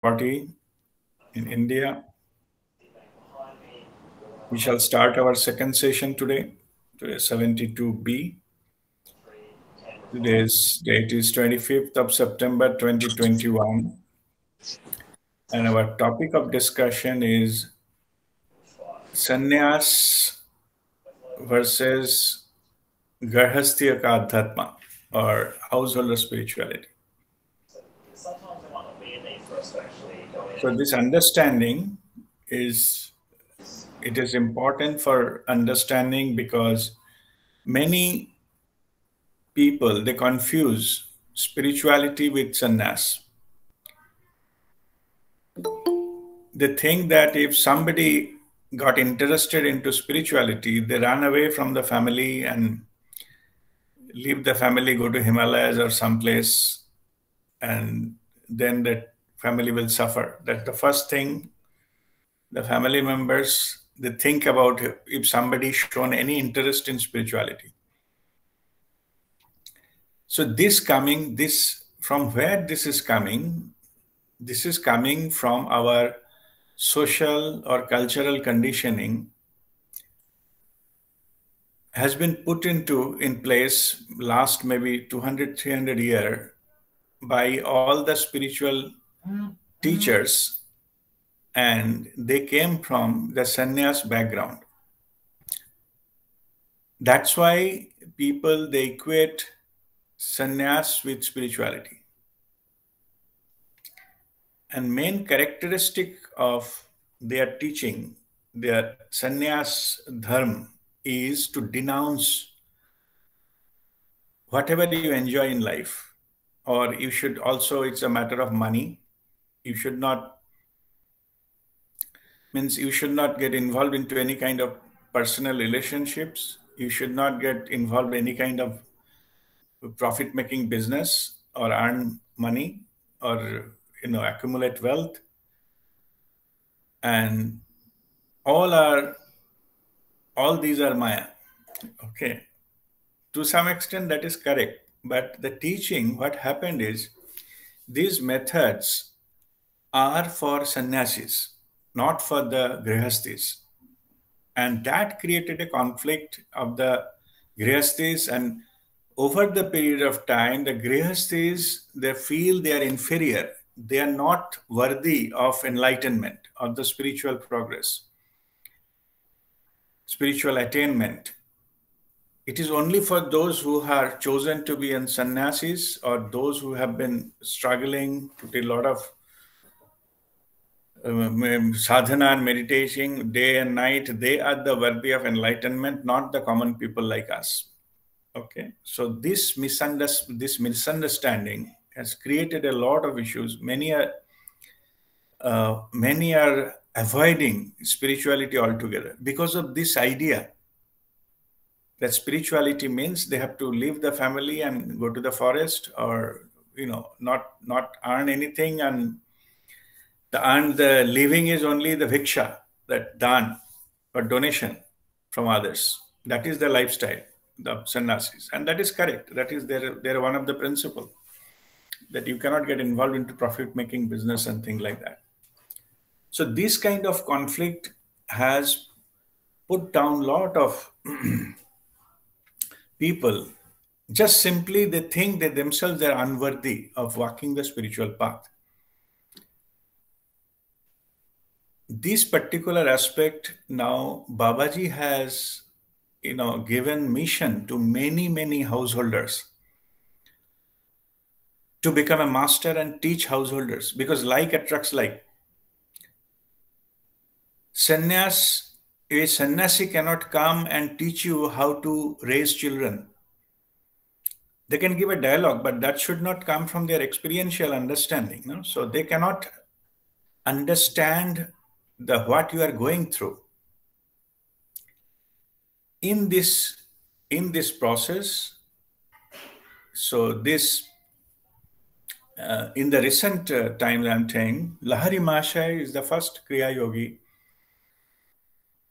40 in India. We shall start our second session today. Today is 72B. Today's date is 25th of September 2021. And our topic of discussion is Sannyash versus Garhasthiya ka Adhyatma, or householder spirituality. So this understanding is important for understanding because many people, they confuse spirituality with sannyas. They think that if somebody got interested into spirituality, they run away from the family and leave the family, go to Himalayas or someplace, and then that family will suffer. That's the first thing the family members, they think about if somebody shown any interest in spirituality. So from where this is coming from our social or cultural conditioning has been put in place last maybe 200, 300 years by all the spiritual teachers, and they came from the sannyas background. That's why people, they equate sannyas with spirituality. And main characteristic of their teaching, their sannyas dharma, is to denounce whatever you enjoy in life. Or you should also, it's a matter of money. You should not get involved into any kind of personal relationships. You should not get involved in any kind of profit-making business or earn money or accumulate wealth. And all these are Maya. Okay. To some extent, that is correct. But the teaching, what happened is, these methods are for sannyasis, not for the grihasthis. And that created a conflict of the grihasthis, and over the period of time, the grihasthis, they feel they are inferior. They are not worthy of enlightenment, of the spiritual progress, spiritual attainment. It is only for those who are chosen to be in sannyasis, or those who have been struggling with a lot of sadhana and meditation day and night. They are the worthy of enlightenment, not the common people like us. Okay, so this misunderstanding has created a lot of issues. Many are avoiding spirituality altogether because of this idea that spirituality means they have to leave the family and go to the forest, or not earn anything, and the living is only the bhiksha, that dan or donation from others. That is the lifestyle, the sannyasis, and that is correct. That is they're one of the principle, that you cannot get involved into profit-making business and things like that. So this kind of conflict has put down a lot of people. Just simply they think that themselves are unworthy of walking the spiritual path. This particular aspect, now Babaji has given mission to many householders to become a master and teach householders, because like attracts like. A sannyasi cannot come and teach you how to raise children. They can give a dialogue, but that should not come from their experiential understanding. No? So they cannot understand what you are going through. In this process, so this in the recent times, I'm saying, Lahari Mahasaya is the first Kriya Yogi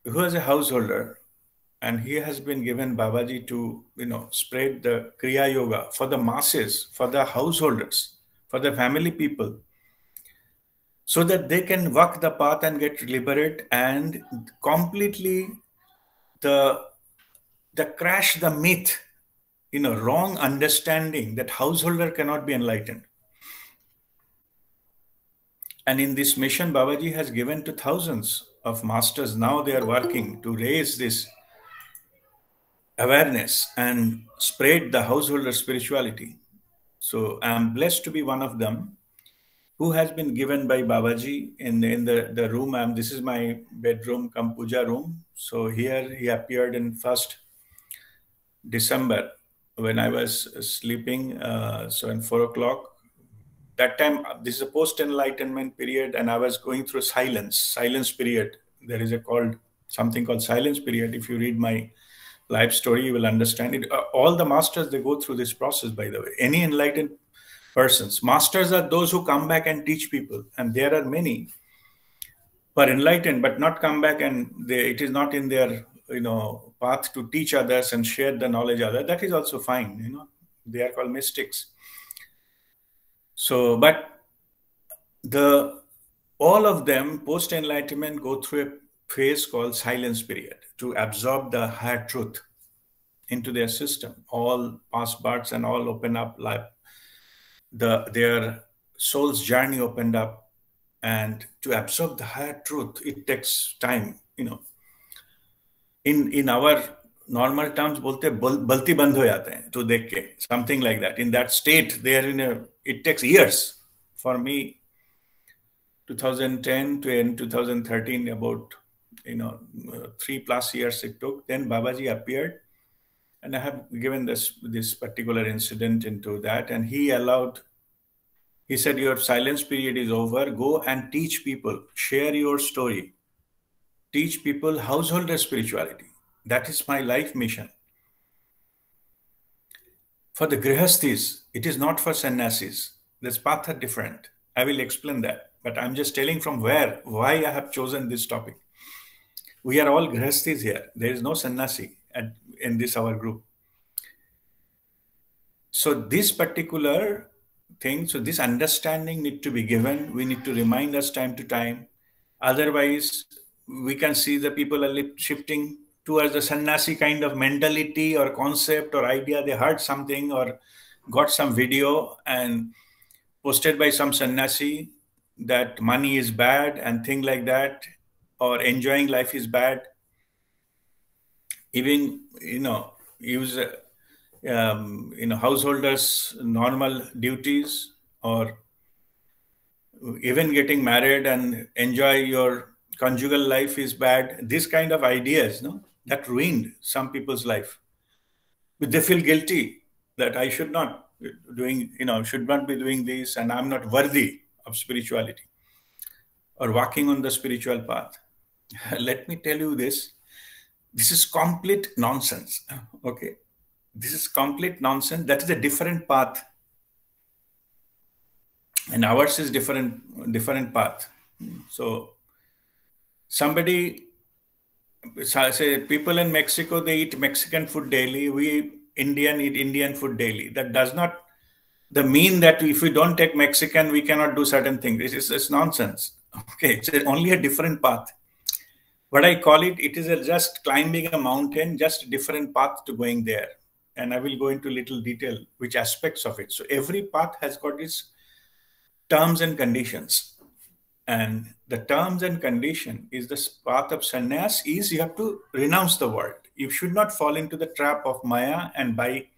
who is a householder, and he has been given Babaji to spread the Kriya Yoga for the masses, for the householders, for the family people. so that they can walk the path and get liberated and completely the crash the myth, wrong understanding that householder cannot be enlightened. And in this mission, Babaji has given to thousands of masters. Now they are working to raise this awareness and spread the householder spirituality. So I am blessed to be one of them who has been given by Babaji in the room. This is my bedroom, cum puja room. So here he appeared in 1st December when I was sleeping. So in 4 o'clock, that time, this is a post-enlightenment period, and I was going through silence period. There is something called silence period. If you read my life story, you will understand it. All the masters, they go through this process, by the way. Any enlightened persons. Masters are those who come back and teach people. And there are many who are enlightened, but not come back and it is not in their, path to teach others and share the knowledge others. That is also fine, They are called mystics. So, but all of them post-enlightenment go through a phase called silence period to absorb the higher truth into their system. All past births and all open up, like their soul's journey opened up, and to absorb the higher truth, it takes time. In our normal terms, बोलते बल्ती बंद हो जाते हैं तो देख के, something like that. In that state, they are it takes years. For me, 2010 to end 2013, about 3+ years it took. Then Babaji appeared, and I have given this particular incident into that, and he said, your silence period is over. Go and teach people, share your story, teach people householder spirituality. That is my life mission. For the grihasthis, it is not for sannyasis. This path are different. I will explain that. But I'm just telling from why I have chosen this topic. We are all grihasthis here. There is no sannyasi in this our group. So this particular thing, so this understanding need to be given. We need to remind us time to time. Otherwise, we can see the people are shifting towards the sannyasi kind of mentality or concept or idea. They heard something or got some video and posted by some sannyasi that money is bad and thing like that, or enjoying life is bad. Even, use, householders' normal duties, or even getting married and enjoy your conjugal life is bad. This kind of ideas, that ruined some people's life. But they feel guilty that I should not should not be doing this, and I'm not worthy of spirituality or walking on the spiritual path. Let me tell you this. This is complete nonsense. Okay. This is complete nonsense. That is a different path. And ours is different path. So somebody say people in Mexico, they eat Mexican food daily. We Indian eat Indian food daily. That does not mean that if we don't take Mexican, we cannot do certain things. It's nonsense. Okay, it's only a different path. What I call it is just climbing a mountain, just a different path to going there. And I will go into little detail which aspects of it. So every path has got its terms and conditions. And the terms and condition is the path of sannyas is you have to renounce the world. You should not fall into the trap of Maya, and by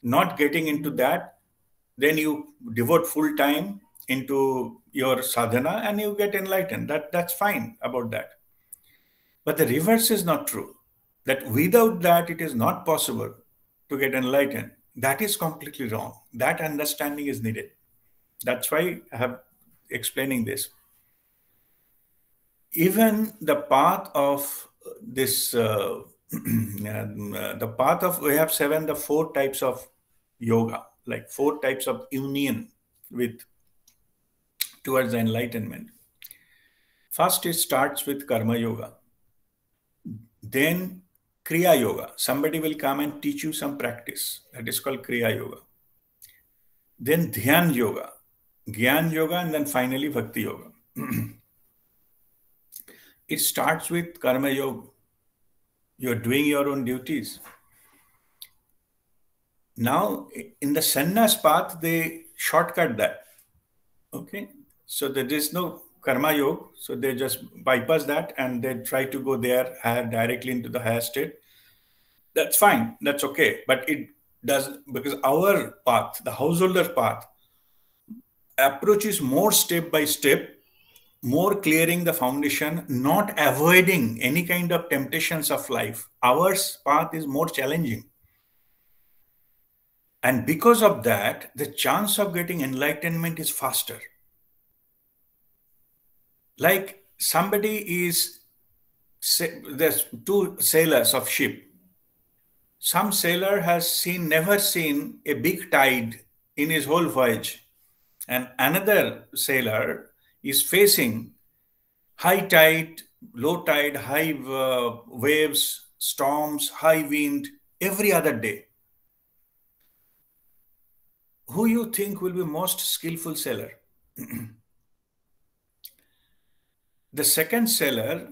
not getting into that, then you devote full time into your sadhana and you get enlightened. That's fine about that. But the reverse is not true. That without that, it is not possible to get enlightened. That is completely wrong. That understanding is needed. That's why I have explaining this. Even the path of this, the path of, we have the 4 types of yoga, like 4 types of union towards the enlightenment. First, it starts with karma yoga. Then Kriya yoga. Somebody will come and teach you some practice. That is called Kriya yoga. Then Dhyan yoga, Gyan yoga, and then finally Bhakti yoga. It starts with karma yoga. You're doing your own duties. Now, in the sannyas path, they shortcut that. Okay. So there is no karma yoga. So they just bypass that and they try to go there directly into the higher state. That's fine. That's okay. But it does, because our path, the householder path, approaches more step by step, more clearing the foundation, not avoiding any kind of temptations of life. Our path is more challenging. And because of that, the chance of getting enlightenment is faster. Like somebody is, there's two sailors of ship. Some sailor has never seen a big tide in his whole voyage. And another sailor is facing high tide, low tide, high waves, storms, high wind every other day. Who you think will be most skillful sailor? The second sailor,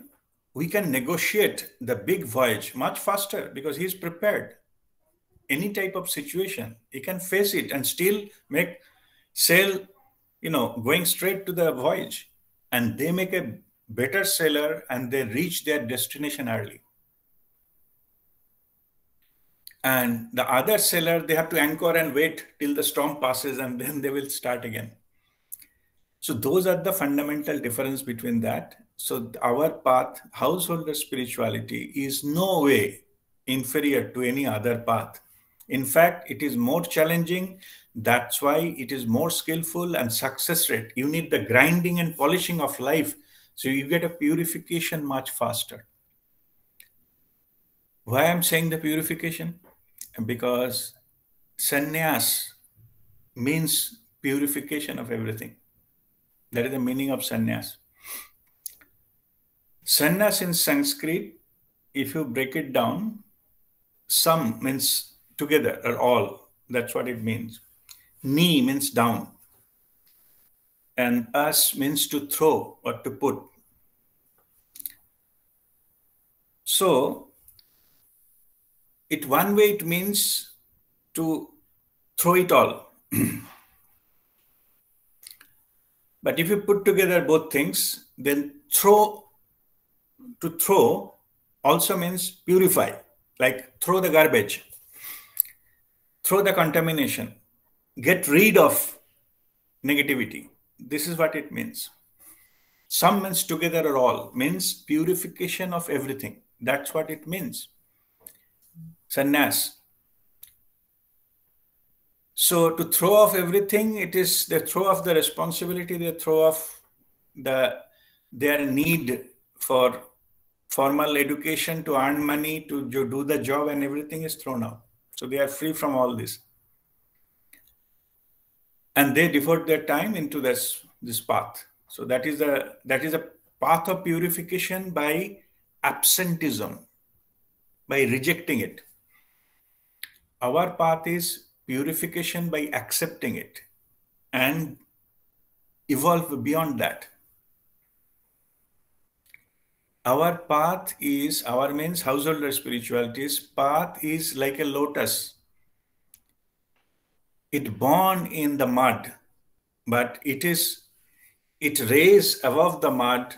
we can negotiate the big voyage much faster because he's prepared. Any type of situation, he can face it and still make sail, going straight to the voyage. And they make a better sailor and they reach their destination early. And the other sailor, they have to anchor and wait till the storm passes and then they will start again. So those are the fundamental difference between that. So our path, householder spirituality, is no way inferior to any other path. In fact, it is more challenging. That's why it is more skillful and success rate. You need the grinding and polishing of life. So you get a purification much faster. Why I'm saying the purification? Because Sannyash means purification of everything. That is the meaning of Sannyash. Sannyash in Sanskrit, if you break it down, sam means together or all. That's what it means. Ni means down. And as means to throw or to put. So, one way it means to throw it all. But if you put together both things, then to throw also means purify, like throw the garbage, throw the contamination, get rid of negativity. This is what it means. Some means together or all, means purification of everything. That's what it means. Sannyash. So to throw off everything, it is they throw off the responsibility, they throw off their need for formal education to earn money, to do the job, and everything is thrown out. So they are free from all this. And they devote their time into this path. So that is a path of purification by absenteeism, by rejecting it. Our path is purification by accepting it and evolve beyond that. Our path is, our means householder spirituality's path is like a lotus. It born in the mud, but it raise above the mud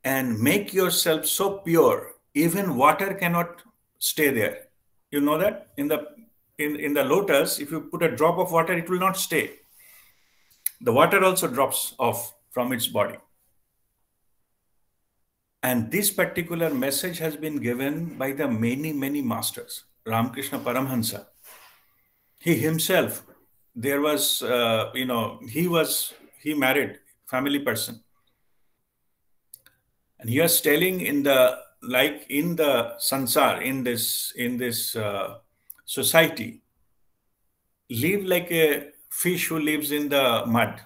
and make yourself so pure, even water cannot stay there. You know that? In the lotus, if you put a drop of water, it will not stay. The water also drops off from its body. And this particular message has been given by the many, many masters. Ramakrishna Paramhansa. He himself, there was, he married family person. And he was telling in the sansar, in this society, live like a fish who lives in the mud.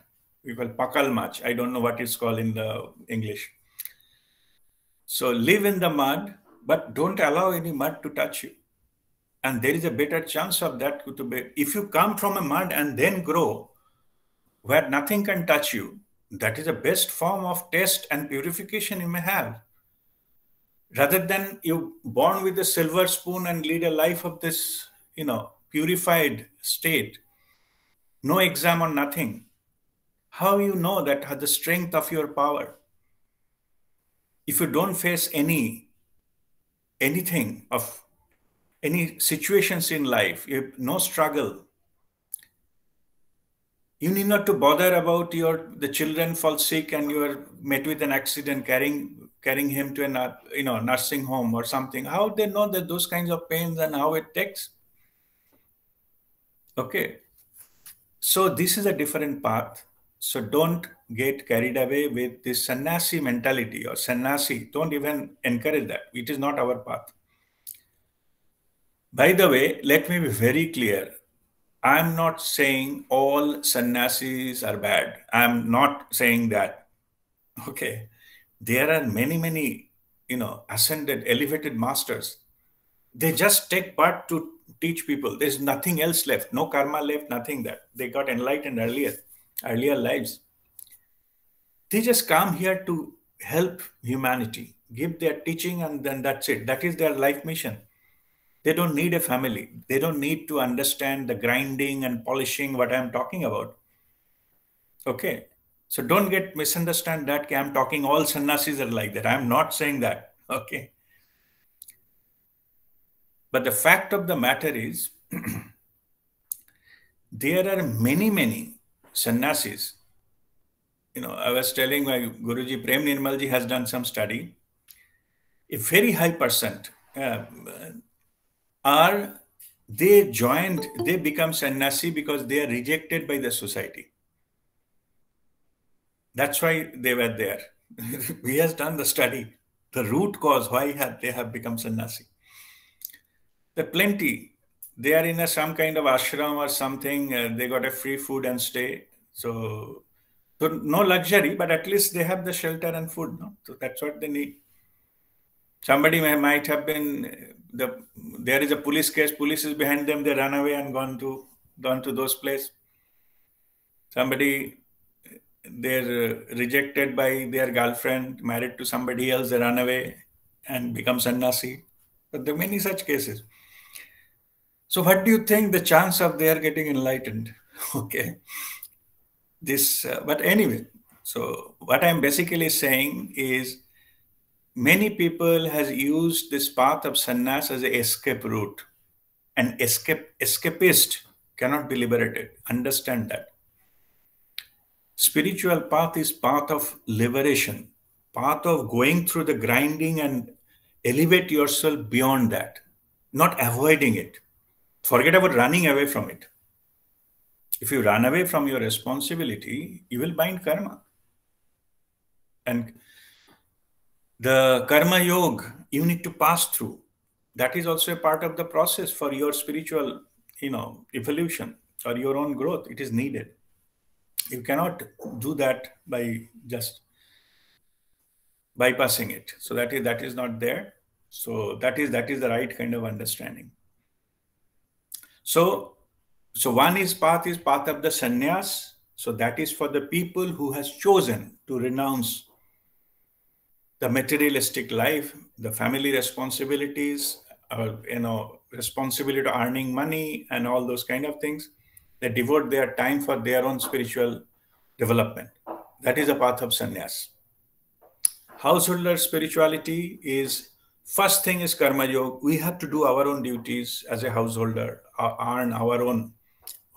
We call pakal mach. I don't know what it's called in the English. So live in the mud, but don't allow any mud to touch you. And there is a better chance of that to be. If you come from a mud and then grow where nothing can touch you, that is the best form of test and purification you may have. Rather than you born with a silver spoon and lead a life of this, purified state, no exam or nothing. How you know that the strength of your power? If you don't face anything of any situations in life, you have no struggle, you need not to bother about the children fall sick and you are met with an accident carrying him to a nursing home or something. How they know that those kinds of pains and how it takes? Okay. So this is a different path. So don't get carried away with this sannyasi mentality or sannyasi. Don't even encourage that. It is not our path. By the way, let me be very clear. I'm not saying all sannyasis are bad. I'm not saying that. Okay. There are many, ascended, elevated masters. They just take part to teach people. There's nothing else left. No karma left, nothing that. They got enlightened earlier lives. They just come here to help humanity, give their teaching, and then that's it. That is their life mission. They don't need a family. They don't need to understand the grinding and polishing what I'm talking about. Okay. So don't get misunderstand that okay, I'm talking all sannyasis are like that. I'm not saying that. Okay. But the fact of the matter is, there are many sannyasis. I was telling my Guruji, Prem Nirmalji has done some study. A very high percent are they become sannyasi because they are rejected by the society. That's why they were there. He has done the study, the root cause why they have become sannyasi. There are plenty. They are in some kind of ashram or something. They got a free food and stay. So no luxury, but at least they have the shelter and food. No? So that's what they need. Somebody might have been there is a police case. Police is behind them. They run away and gone to those places. Somebody they're rejected by their girlfriend, married to somebody else. They run away and become sannyasi. But there are many such cases. So what do you think the chance of their getting enlightened? Okay. But anyway, so what I'm basically saying is many people has used this path of sannyas as an escape route. An escapist cannot be liberated. Understand that. Spiritual path is path of liberation, path of going through the grinding and elevate yourself beyond that, not avoiding it. Forget about running away from it. If you run away from your responsibility, you will bind karma. And the karma yoga you need to pass through. That is also a part of the process for your spiritual, evolution or your own growth. It is needed. You cannot do that by just bypassing it. So that is not there. So that is the right kind of understanding. So one is path of the sannyas. So that is for the people who has chosen to renounce the materialistic life, the family responsibilities, responsibility to earning money and all those kind of things. They devote their time for their own spiritual development. That is the path of sannyas. Householder spirituality is, first thing is karma yoga. We have to do our own duties as a householder, earn our own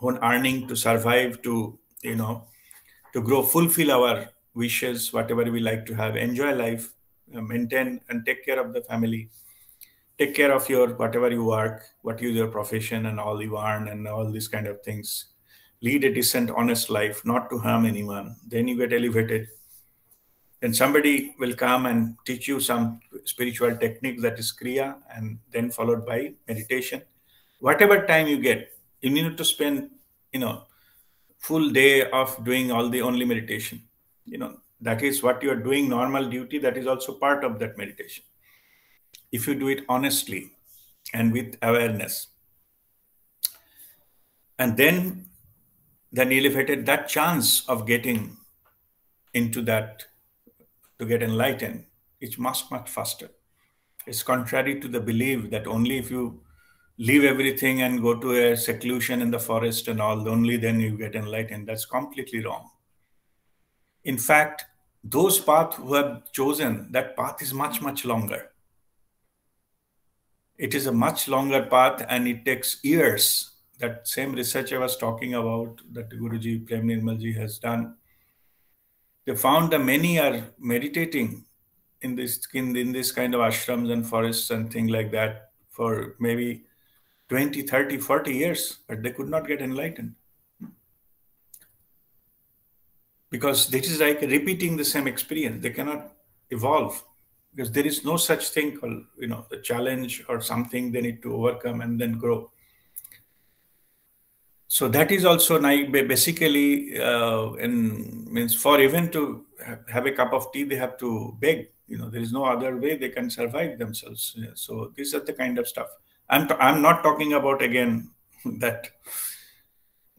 earning to survive, to grow, fulfill our wishes, whatever we like to have, enjoy life, maintain and take care of the family, take care of your whatever you work, what is your profession and all you earn and all these kind of things. Lead a decent, honest life, not to harm anyone. Then you get elevated. Then somebody will come and teach you some spiritual technique, that is Kriya, and then followed by meditation. Whatever time you get, you need to spend, full day of doing all the only meditation. That is what you are doing, normal duty. That is also part of that meditation. If you do it honestly and with awareness, and then elevated, that chance of getting into that to get enlightened, it's much, much faster. It's contrary to the belief that only if you leave everything and go to a seclusion in the forest and all, only then you get enlightened. That's completely wrong. In fact, those paths who have chosen, that path is much, much longer. It is a much longer path and it takes years. That same research I was talking about that Guruji Prem Nirmalji has done, they found that many are meditating in this kind of ashrams and forests and things like that for maybe 20, 30, 40 years, but they could not get enlightened. Because this is like repeating the same experience. They cannot evolve because there is no such thing called, the challenge or something they need to overcome and then grow. So that is also basically, means for even to have a cup of tea, they have to beg. There is no other way they can survive themselves. So these are the kind of stuff. I'm not talking about, again, that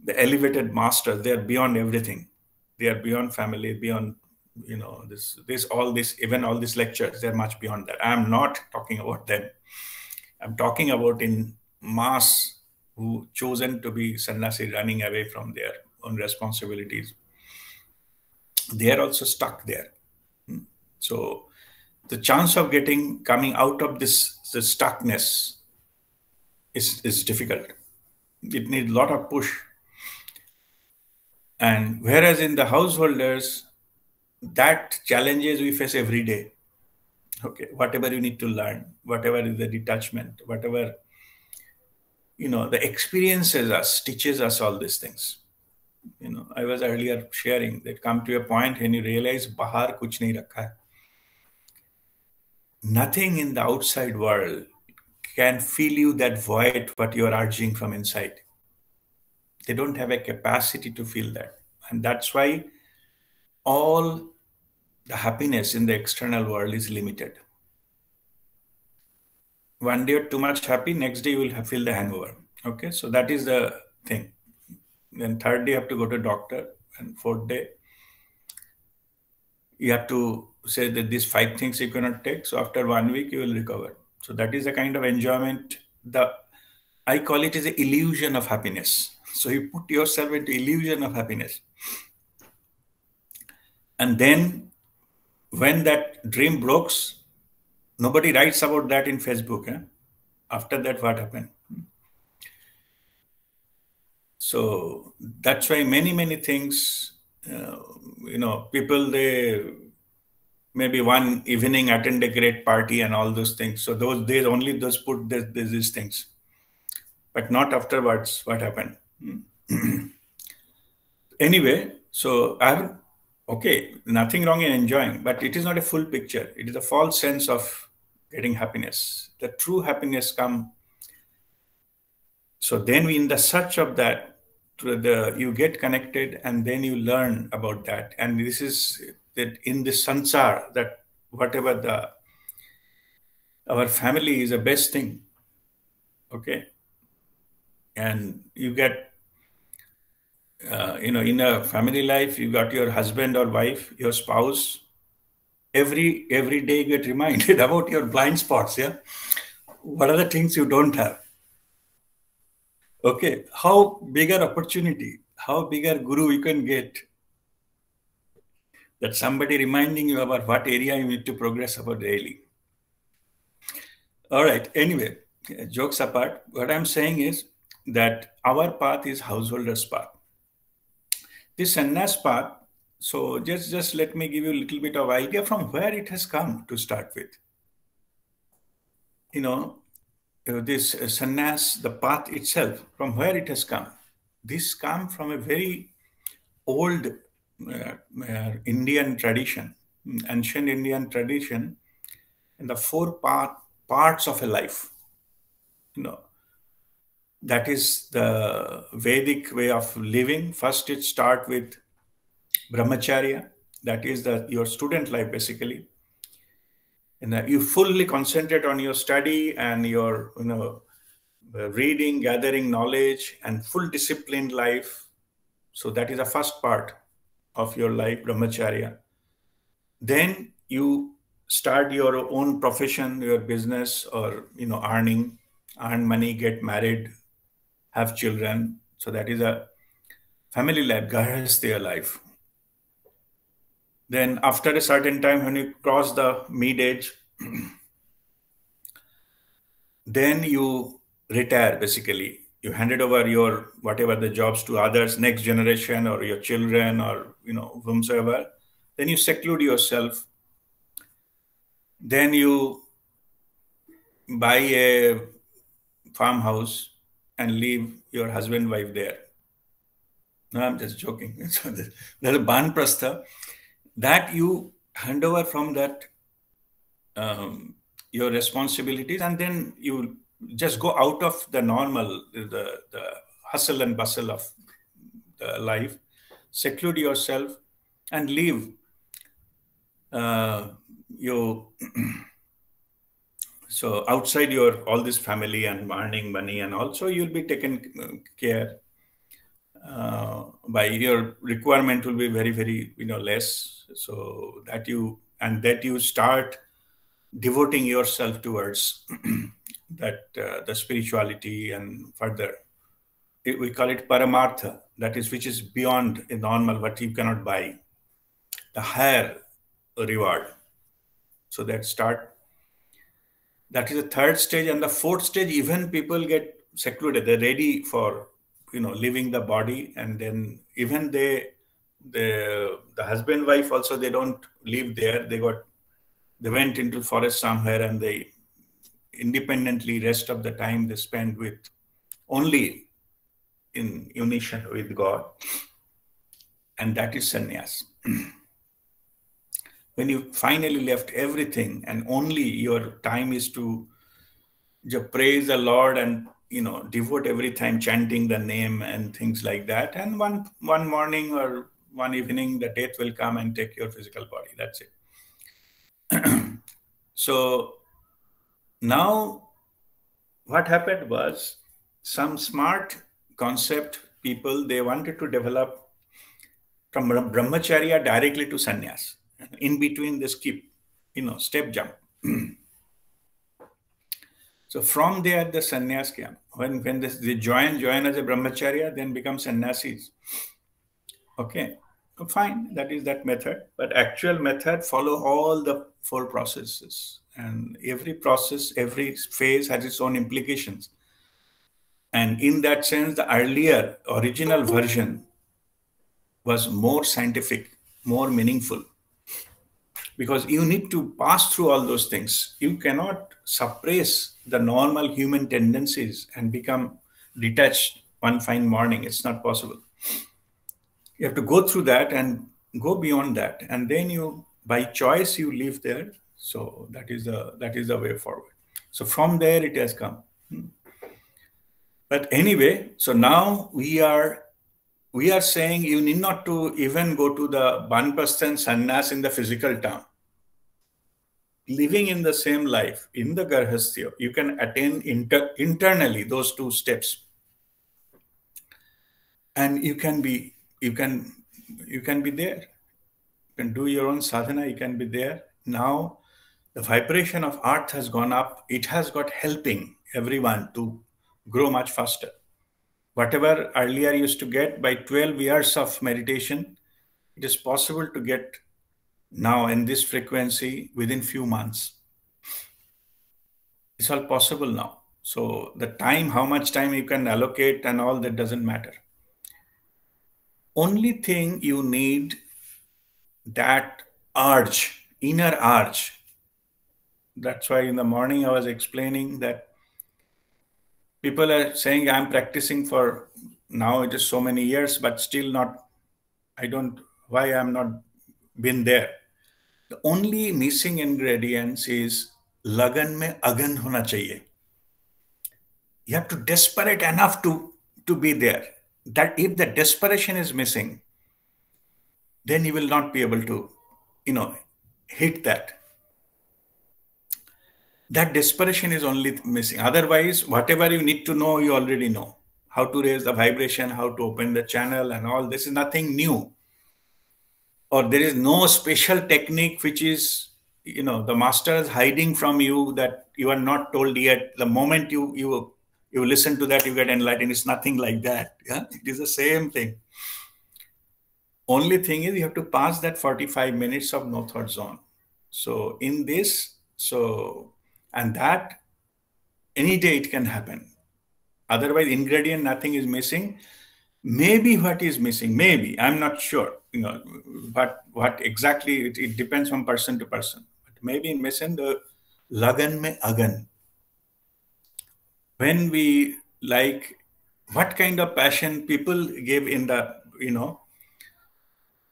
the elevated masters, they are beyond everything. They are beyond family, beyond, even all these lectures, they're much beyond that. I'm not talking about them. I'm talking about in mass who chosen to be sannyasi, running away from their own responsibilities. They are also stuck there. So the chance of coming out of the stuckness is difficult. It needs a lot of push. And whereas in the householders, that challenges we face every day. Okay, whatever you need to learn, whatever is the detachment, whatever, the experiences teaches us all these things. I was earlier sharing that come to a point when you realize bahar kuch nahi rakha hai. Nothing in the outside world can fill you that void what you are urging from inside. They don't have a capacity to feel that. And that's why all the happiness in the external world is limited. One day you're too much happy, next day you will feel the hangover. Okay, so that is the thing. Then third day you have to go to doctor, and fourth day you have to say that these 5 things you cannot take. So after 1 week you will recover. So that is the kind of enjoyment. I call it as an illusion of happiness. So you put yourself into illusion of happiness. And then when that dream breaks, nobody writes about that in Facebook. After that, what happened? So that's why many things, people, they maybe one evening attend a great party and all those things. So those days only those put these things, but not afterwards. What happened? Anyway, so nothing wrong in enjoying, but it is not a full picture. It is a false sense of getting happiness. The true happiness comes. So then in the search of that, you get connected and then you learn about that. And this is that in this sansar, that whatever our family is the best thing. Okay. And you get, in a family life, you got your husband or wife, your spouse. Every day you get reminded about your blind spots. Yeah. What are the things you don't have? Okay. How bigger opportunity, how bigger guru you can get, that somebody reminding you about what area you need to progress about daily. All right. Anyway, jokes apart, what I'm saying is that our path is householder's path. This sannyas path, so just let me give you a little bit of idea from where it has come to start with. This sannyas, the path itself, from where it has come. This comes from a very old Indian tradition, ancient Indian tradition, and the 4 parts of a life. That is the Vedic way of living. First, it starts with brahmacharya. That is your student life, basically. And you fully concentrate on your study and your, reading, gathering knowledge, and full disciplined life. So that is the first part of your life, brahmacharya. Then you start your own profession, your business, or earn money, get married, have children. So that is a family life, Grahasthiya life. Then after a certain time, when you cross the mid age, then you retire. Basically, you handed over your whatever the jobs to others, next generation, or your children, or whomsoever. Then you seclude yourself. Then you buy a farmhouse and leave your husband, wife there. No, I'm just joking. So there's a banprastha that you hand over from that your responsibilities, and then you just go out of the normal, the hustle and bustle of the life, seclude yourself, and leave you. So outside your all this family and earning money, and also you'll be taken care by your requirement will be very, very less. So that you start devoting yourself towards that the spirituality, and further we call it paramartha, that is which is beyond a normal, what you cannot buy, the higher reward. So that is the third stage. And the fourth stage, even people get secluded, they're ready for leaving the body, and then even the husband wife also, they don't live there, they went into forest somewhere, and they independently rest of the time they spend with only in unison with God, and that is sannyas. When you finally left everything and only your time is to just praise the Lord and devote every time chanting the name and things like that, and one morning or one evening the death will come and take your physical body. That's it. So now what happened was, some smart concept people, they wanted to develop from brahmacharya directly to sannyas. In between they skip, step jump. So from there the sannyas came. When they join as a brahmacharya, then become sannyasis. Okay, fine, that is that method. But actual method follow all the four processes, and every process, every phase has its own implications. And in that sense, the earlier original version was more scientific, more meaningful, because you need to pass through all those things. You cannot suppress the normal human tendencies and become detached one fine morning. It's not possible. You have to go through that and go beyond that, and then you, by choice, you live there. So that is the way forward. So from there it has come. But anyway, so now we are saying you need not to even go to the Banpastan sannyas in the physical term. Living in the same life, in the Garhastya, you can attain internally those two steps. And you can be there. You can do your own sadhana, you can be there. Now the vibration of earth has gone up. It has got helping everyone to grow much faster. Whatever earlier used to get by 12 years of meditation, it is possible to get now in this frequency within few months. It's all possible now. So the time, how much time you can allocate and all that doesn't matter. Only thing you need, that urge, inner urge. That's why in the morning I was explaining that people are saying I'm practicing for now it is so many years, but still not, why I'm not been there. The only missing ingredients is lagan mein agan hona chahiye. You have to desperate enough to be there. That if the desperation is missing, then you will not be able to, hit that. That desperation is only missing. Otherwise, whatever you need to know, you already know. How to raise the vibration, how to open the channel and all. This is nothing new. or there is no special technique which is, the master is hiding from you, that you are not told yet. The moment you listen to that, you get enlightened. It's nothing like that. Yeah, it is the same thing. Only thing is you have to pass that 45 minutes of no thought zone. So in this, and that any day it can happen. Otherwise, ingredient, nothing is missing. Maybe what is missing, maybe, I'm not sure, but what exactly, it depends from person to person. But maybe missing the lagan mein agan. When we like, what kind of passion people give in the,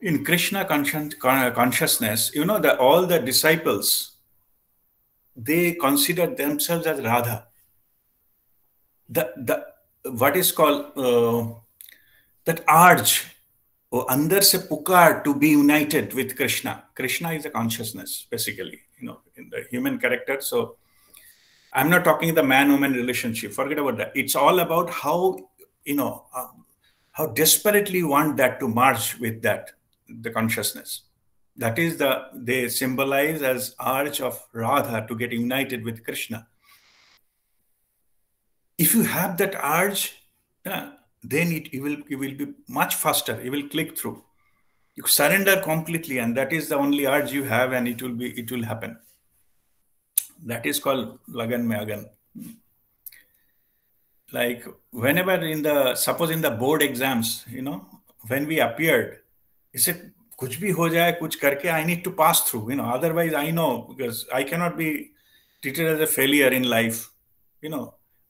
in Krishna consciousness, that all the disciples, they consider themselves as Radha. The what is called that urge, or andar se pukar, to be united with Krishna. Krishna is a consciousness, basically, in the human character. So I'm not talking the man-woman relationship. Forget about that. It's all about how, how desperately you want that to merge with the consciousness. That is they symbolize as urge of Radha to get united with Krishna. If you have that urge, then it will be much faster. It will click through. You surrender completely, and that is the only urge you have, and it will happen. That is called lagan mein agan. Like whenever suppose in the board exams, when we appeared, he said, kuch bhi ho jaye, kuch karke, I need to pass through, otherwise I know, because I cannot be treated as a failure in life,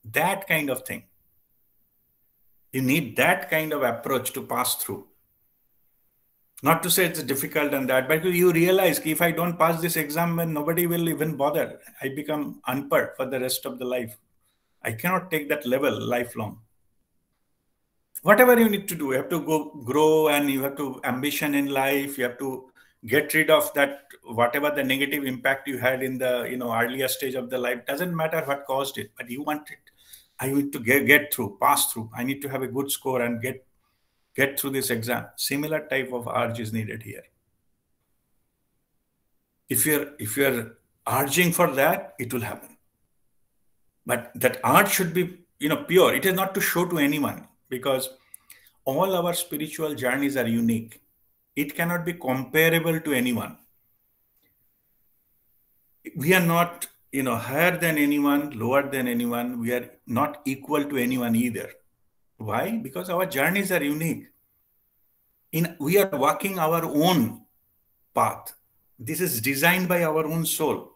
that kind of thing. You need that kind of approach to pass through. Not to say it's difficult and that, but you realize if I don't pass this exam, then nobody will even bother. I become unpad for the rest of the life. I cannot take that level lifelong. Whatever you need to do, you have to grow, and you have to ambition in life. You have to get rid of that, whatever the negative impact you had in the earlier stage of the life. Doesn't matter what caused it, but you want it. I need to get through, pass through. I need to have a good score and get through this exam. Similar type of urge is needed here. If you're urging for that, it will happen. But that urge should be pure. It is not to show to anyone, because all our spiritual journeys are unique. It cannot be comparable to anyone. We are not higher than anyone, lower than anyone. We are not equal to anyone either. Why? Because our journeys are unique. We are walking our own path. This is designed by our own soul.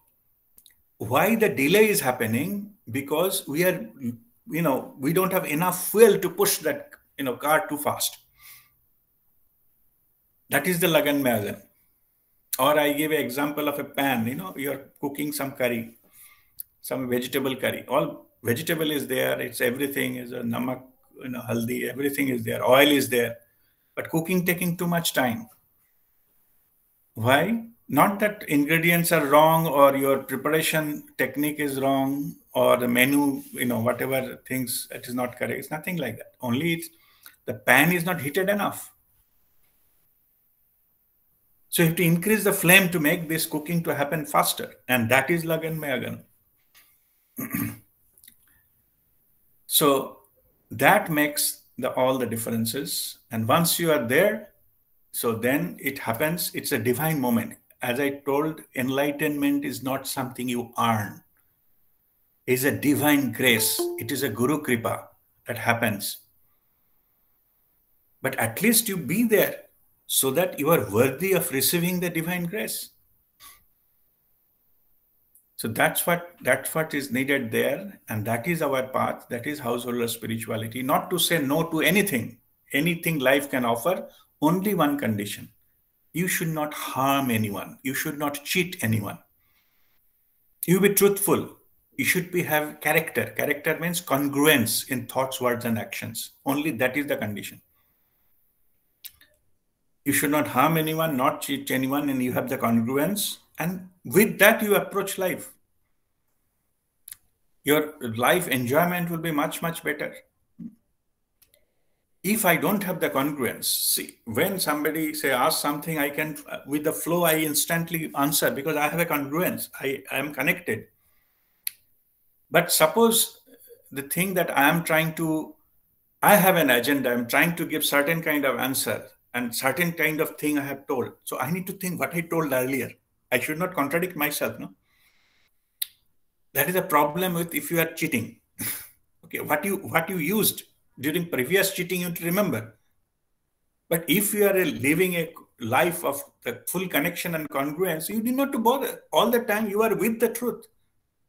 Why the delay is happening? Because we are, we don't have enough fuel to push that, car too fast. That is the lagan mein agan. Or I give an example of a pan, you're cooking some curry, some vegetable curry. All vegetable is there. It's everything is a namak, haldi, everything is there. Oil is there. But cooking taking too much time. Why? Not that ingredients are wrong, or your preparation technique is wrong, or the menu, whatever things, it is not correct. It's nothing like that. Only the pan is not heated enough. So you have to increase the flame to make this cooking to happen faster. And that is lagan mein agan. So that makes all the differences. And once you are there, so then it happens. It's a divine moment. As I told, enlightenment is not something you earn. It's a divine grace. It is a Guru Kripa that happens. But at least you be there, so that you are worthy of receiving the divine grace. So that's what is needed there, and that is our path. That is householder spirituality. Not to say no to anything life can offer. Only one condition: you should not harm anyone. You should not cheat anyone. You be truthful. You should have character. Character means congruence in thoughts, words, and actions. Only that is the condition. You should not harm anyone, not cheat anyone, and you have the congruence. And with that, you approach life. Your life enjoyment will be much, much better. if I don't have the congruence, see, when somebody say ask something, I can with the flow I instantly answer because I have a congruence. I am connected. But suppose the thing that I am trying to, I have an agenda, I'm trying to give certain kind of answer and certain kind of thing I have told, so I need to think what I told earlier. I should not contradict myself, no? That is a problem with if you are cheating. Okay, what you used during previous cheating you have to remember. But if you are living a life of the full connection and congruence, you do not to bother. All the time you are with the truth.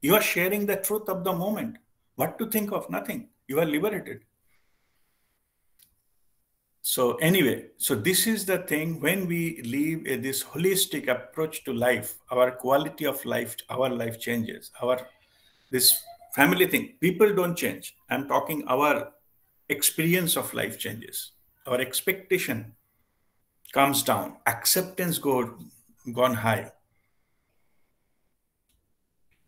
You are sharing the truth of the moment. What to think of? Nothing. You are liberated. So anyway, so this is the thing. When we live this holistic approach to life, our quality of life, our life changes. This family thing, people don't change. I'm talking our experience of life changes. Our expectation comes down, acceptance gone high,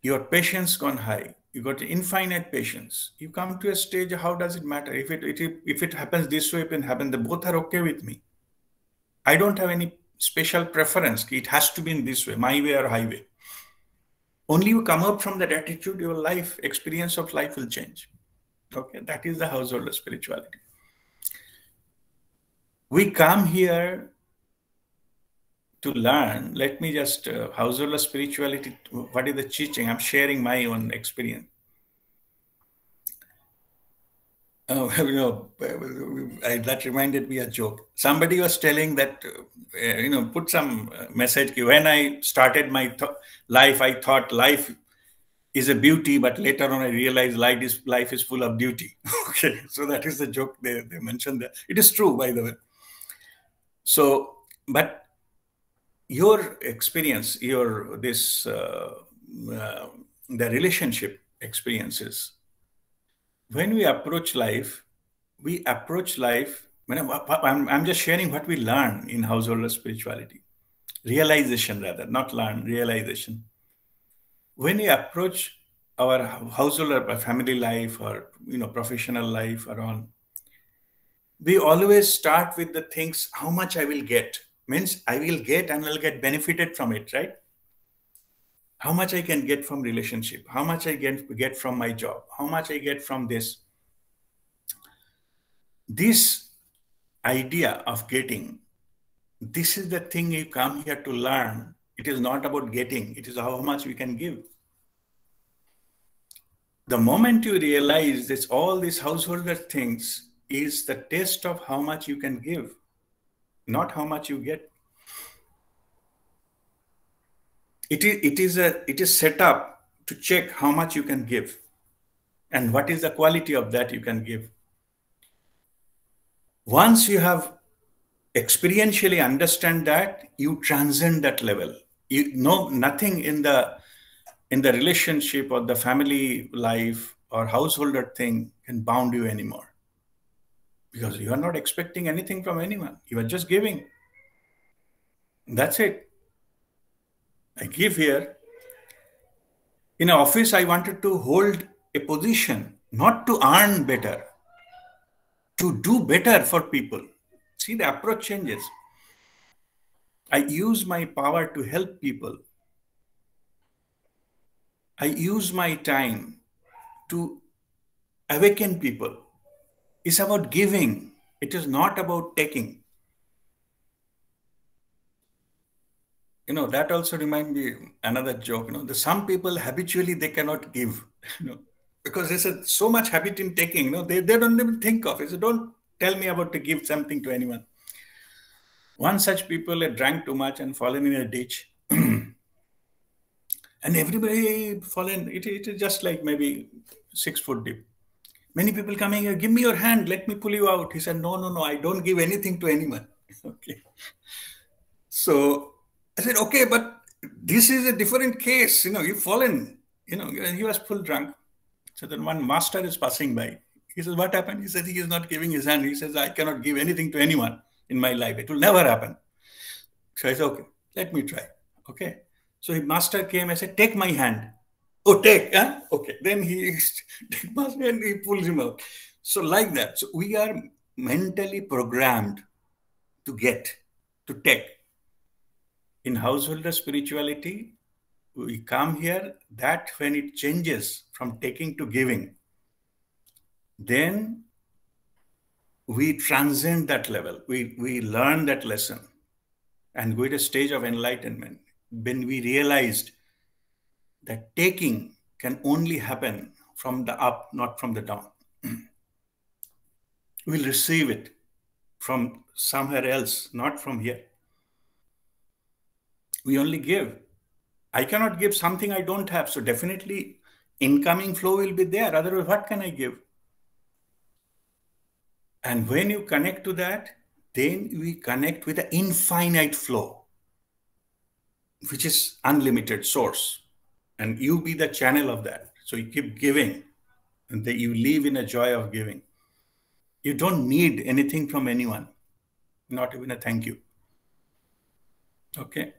your patience gone high, you got infinite patience. You come to a stage, how does it matter if it happens this way, if it happens, they both are okay with me. I don't have any special preference. It has to be in this way, my way or highway. Only you come up from that attitude, your life experience of life will change. Okay, that is the household of spirituality. We come here to learn. Let me just household of spirituality. What is the teaching? I'm sharing my own experience. That reminded me a joke. Somebody was telling that, put some message. When I started my life, I thought life is a beauty, but later on I realized life is full of duty. Okay, so that is the joke they mentioned there. It is true, by the way. So, but your experience, the relationship experiences, when we approach life, I'm just sharing what we learn in household of spirituality. Realization, rather, not learn, realization. When we approach our household or family life or professional life or on, we always start with the things, how much I will get. Means I will get and I'll get benefited from it, right? How much I can get from relationship, how much I get from my job, how much I get from this. This idea of getting, this is the thing you come here to learn. It is not about getting, it is how much we can give. The moment you realize this, all these householder things is the test of how much you can give, not how much you get. It is set up to check how much you can give and what is the quality of that you can give. Once you have experientially understand that, you transcend that level. You know nothing in the relationship or the family life or householder thing can bound you anymore, because you are not expecting anything from anyone. You are just giving. That's it. I give here. In an office, I wanted to hold a position, not to earn better, to do better for people. See, the approach changes. I use my power to help people. I use my time to awaken people. It's about giving. It is not about taking. That also reminds me another joke. Some people habitually they cannot give, because there's so much habit in taking. They don't even think of it. So don't tell me about to give something to anyone. One such people had drank too much and fallen in a ditch. And everybody fallen. It is just like maybe 6 foot deep. Many people coming here, give me your hand, let me pull you out. He said, no, I don't give anything to anyone. Okay. So I said, okay, but this is a different case. You've fallen, he was full drunk. So then one master is passing by. He says, what happened? He said, he is not giving his hand. He says, I cannot give anything to anyone in my life. It will never happen. So I said, okay, let me try. Okay. So the master came. I said, take my hand. Oh, take, huh? Okay. Then he takes master and he pulls him out. So like that. So we are mentally programmed to take. In householder spirituality, we come here that when it changes from taking to giving, then we transcend that level. We learn that lesson and go to a stage of enlightenment when we realized that taking can only happen from the up, not from the down. We'll receive it from somewhere else, not from here. We only give. I cannot give something I don't have. So definitely incoming flow will be there. Otherwise, what can I give? And when you connect to that, then we connect with the infinite flow, which is unlimited source. And you be the channel of that. So you keep giving, and then you live in a joy of giving. You don't need anything from anyone, not even a thank you. Okay.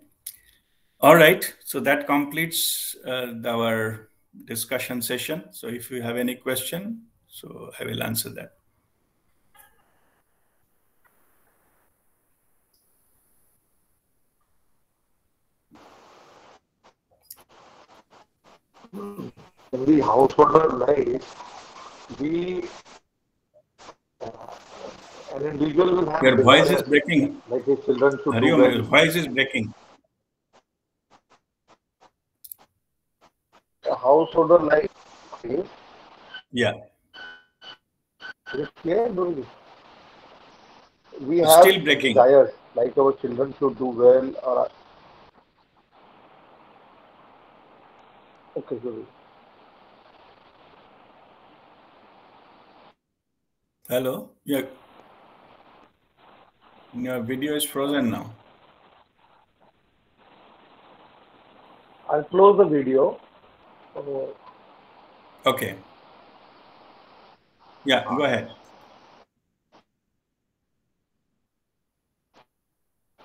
All right. So that completes our discussion session. So if you have any question, so I will answer that. In the householder life, we an individual will have Your voice is desires, breaking. like his children should do Hariom, your well. voice is breaking. A householder life is Yeah. clear. We Still have breaking. desires, like our children should do well. Or okay, Guru. Hello. Yeah. Your video is frozen now. I'll close the video. Okay. Yeah, go ahead.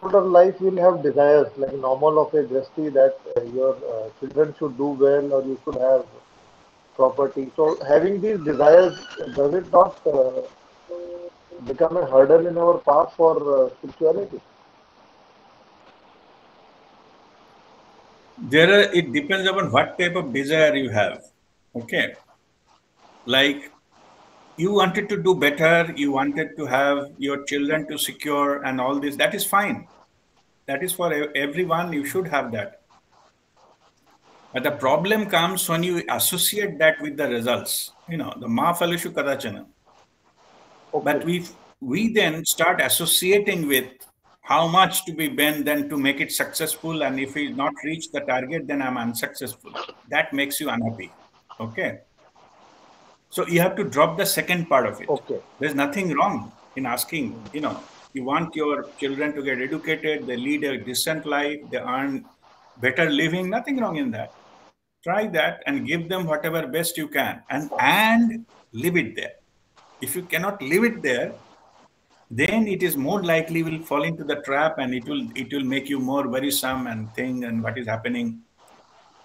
Householder life will have desires, like normal of a Grasti, that your children should do well or you should have property. So having these desires, does it not become a hurdle in our path for spirituality? It depends upon what type of desire you have. Okay. Like you wanted to do better, you wanted to have your children to secure and all this. That is fine. That is for everyone. You should have that. But the problem comes when you associate that with the results. The ma phalushu kadachana. But Okay. we then start associating with how much to be bent then to make it successful. And if we not reach the target, then I'm unsuccessful. That makes you unhappy. Okay. So you have to drop the second part of it. Okay. There's nothing wrong in asking, you want your children to get educated, they lead a decent life, they earn better living, nothing wrong in that. Try that and give them whatever best you can and leave it there. If you cannot leave it there, then it is more likely will fall into the trap and it will make you more worrisome and think and what is happening.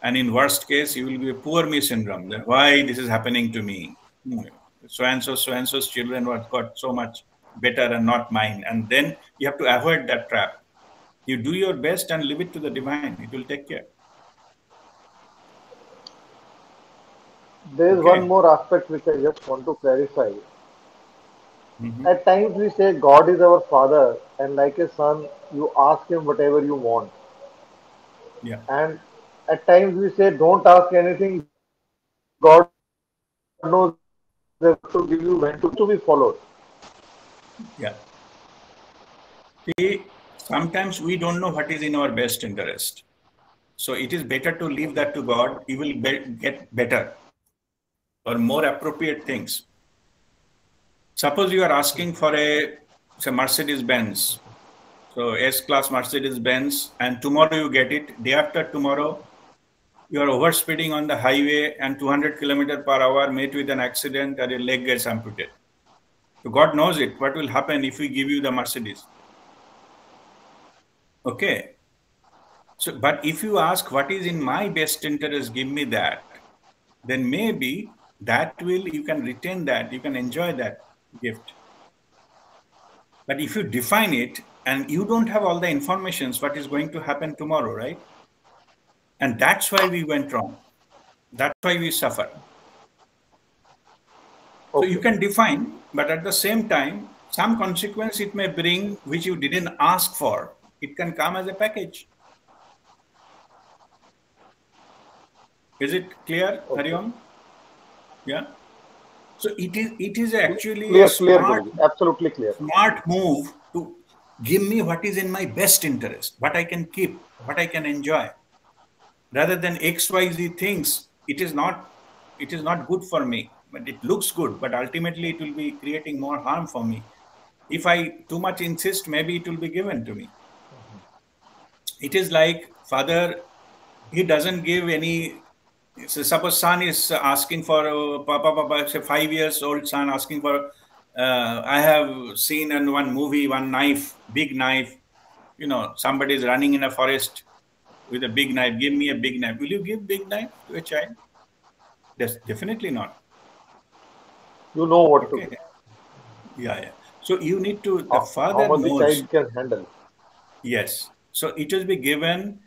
And in worst case, you will be a poor me syndrome. That why this is happening to me? So and so's children were got so much better and not mine. And then you have to avoid that trap. You do your best and leave it to the divine. It will take care. There is one Okay. more aspect which I just want to clarify. Mm-hmm. At times we say God is our father, and like a son, you ask him whatever you want. Yeah. And at times we say, don't ask anything, God knows everything. What to give you, when to give, which is to be followed. Yeah. See, sometimes we don't know what is in our best interest. So it is better to leave that to God. You will get better or more appropriate things. Suppose you are asking for say Mercedes Benz. So S-class Mercedes Benz, and tomorrow you get it. Day after tomorrow, you are overspeeding on the highway and 200 kilometers per hour, met with an accident and your leg gets amputated. So God knows it. What will happen if we give you the Mercedes? Okay. So, but if you ask what is in my best interest, give me that, then maybe you can retain that, you can enjoy that gift. But if you define it and you don't have all the informations, what is going to happen tomorrow, right? And that's why we went wrong. That's why we suffer. So you Okay. can define, but at the same time, some consequence it may bring which you didn't ask for. It can come as a package. Is it clear, Okay. Hariom? Yeah. So it is actually a Clear, clear, Guruji. Absolutely clear. smart move to give me what is in my best interest, what I can keep, what I can enjoy, rather than XYZ things. It is not good for me, but it looks good, but ultimately it will be creating more harm for me. If I too much insist, maybe it will be given to me. It is like father, he doesn't give any. So suppose son is asking for papa, say 5 years old son asking for. I have seen in one movie one knife, big knife. Somebody is running in a forest with a big knife. Give me a big knife. Will you give big knife to a child? Definitely not. You know what to Okay. do. Yeah, yeah. So you need to. The How father much the knows. child can handle. Yes. So it will be given.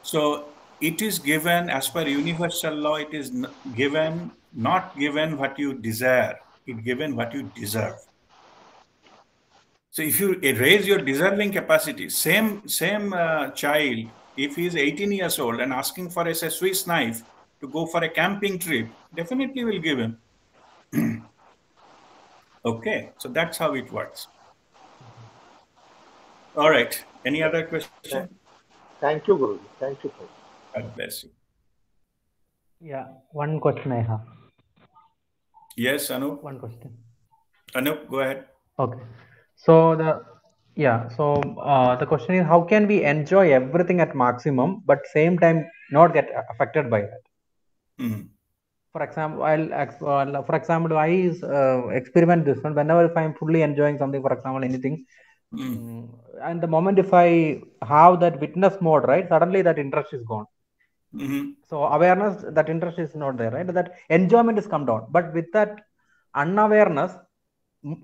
So it is given as per universal law. It is given, not given what you desire. It given what you deserve. So if you raise your deserving capacity, same child, if he is 18 years old and asking for a Swiss knife to go for a camping trip, definitely will give him. Okay, so that's how it works. All right. Any other question? Th- Thank you, Guruji. Thank you, sir. God bless you. Yeah, one question I have. Yes, Anup. One question. Anup, go ahead. Okay. So the question is, how can we enjoy everything at maximum, but same time not get affected by that? Mhm. For example, I experiment this one whenever if I'm fully enjoying something, for example, anything, Mhm. and the moment if I have that witness mode, right, suddenly that interest is gone. Mhm. So awareness, that interest is not there, right? That enjoyment is come down, but with that unawareness,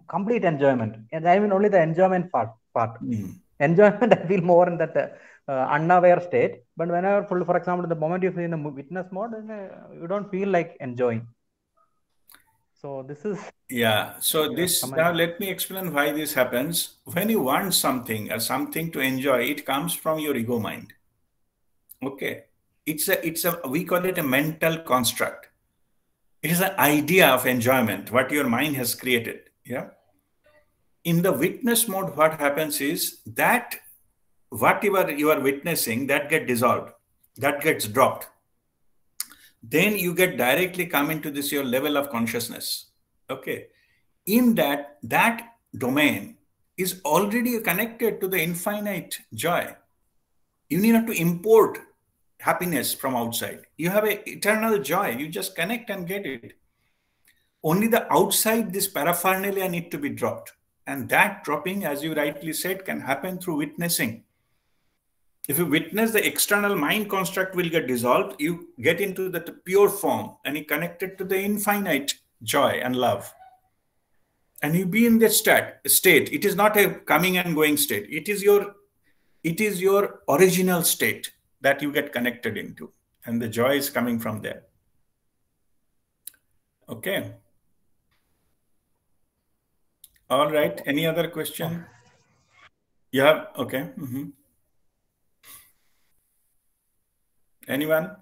complete enjoyment, and I mean only the enjoyment part. Mhm. Enjoyment I feel more in that unaware state. But whenever, for example, the moment you feel in the witness mode, then, you don't feel like enjoying. So this is Yeah. So this comment. now let me explain why this happens. When you want something or something to enjoy, it comes from your ego mind. Okay. It's a we call it a mental construct. It is an idea of enjoyment, what your mind has created. Yeah. In the witness mode, what happens is that whatever you are witnessing, that get dissolved, that gets dropped. Then you get directly come into this your level of consciousness. Okay. In that domain is already connected to the infinite joy. You need not to import happiness from outside. You have an eternal joy. You just connect and get it. Only the outside, this paraphernalia need to be dropped. And that dropping, as you rightly said, can happen through witnessing. If you witness, the external mind construct will get dissolved. You get into the pure form and you connected to the infinite joy and love. And you be in that state. It is not a coming and going state. It is your original state that you get connected into. And the joy is coming from there. Okay. All right. Any other Okay. question? You have? Okay. Anyone?